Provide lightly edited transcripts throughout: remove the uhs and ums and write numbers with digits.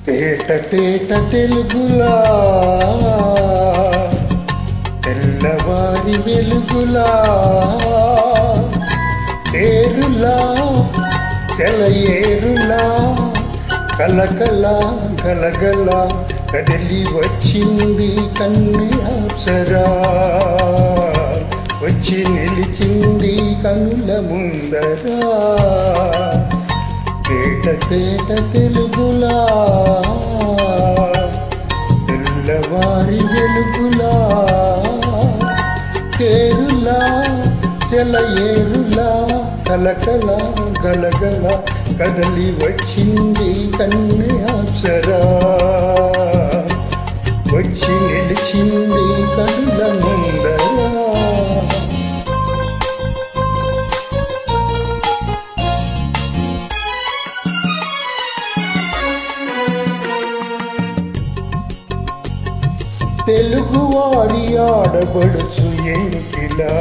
తేట తేట తెలుగులా తెల్లవారి వెలుగులా పేరులా సెలయేరులా కలకల గలగల కదిలి వచ్చింది కన్ను అప్సరా వచ్చి నిలిచింది కనుల ముందరా తేట తేట తెలుగులా తెల్లవారి వెలుగులా తేరులా సెలయేరులా కలకల గలగల కదలి వచ్చింది కన్ను అప్సరా వచ్చి నిలిచింది కనుల ముందరా తెలుగువారి ఆడబడుచు ఎంకిలా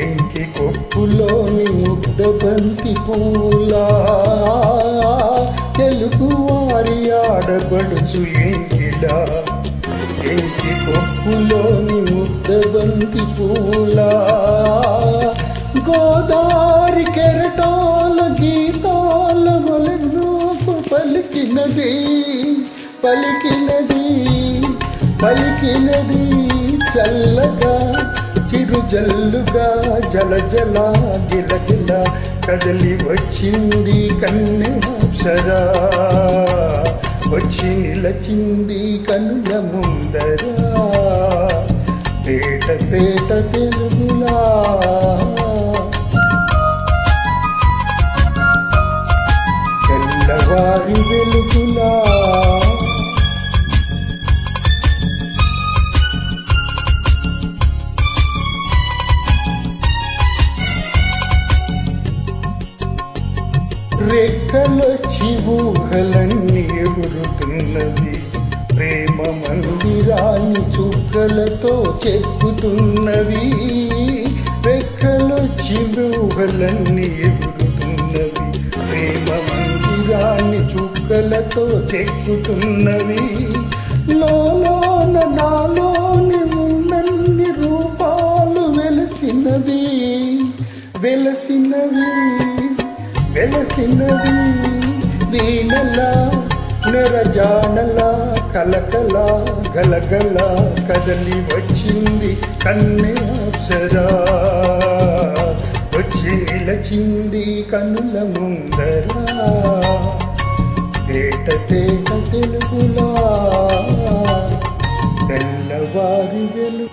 ఎంకి కొప్పులోని ముద్దబంతి పూలా తెలుగువారి ఆడబడుచు ఎంకిలా ఎంకి కొప్పులోని ముద్దబంతి పూలా గోదారి కెరటాల గీతాల వలెనోకు పలికినది పలికినది పలికినది చల్లగా చిరుజల్లుగా జల జల గిలగిల కదలి వచ్చింది కన్నె అప్సరా వచ్చి నిలచింది కనుల ముందరా తేట తేట తెలుగులా తెల్లవారి వెలుగులా రెక్కలొచ్చి ఊహలన్నీ ఎగురుతున్నవి ప్రేమ మందిరాన్ని చుక్కలతో చెక్కుతున్నవి రెక్కలొచ్చి ఊహలన్నీ ఎగురుతున్నవి ప్రేమ మందిరాన్ని చుక్కలతో చెక్కుతున్నవి లోన నాలోని ఉన్నన్ని రూపాలు వెలసినవి వెలసినవి వెలసినవి వీణలా నెరజానలా కలకల గలగల కదలి వచ్చింది కన్నె అప్సరా వచ్చి నిలచింది కనుల ముందరా తేట తేట తెలుగులా తెల్లవారి వెలుగు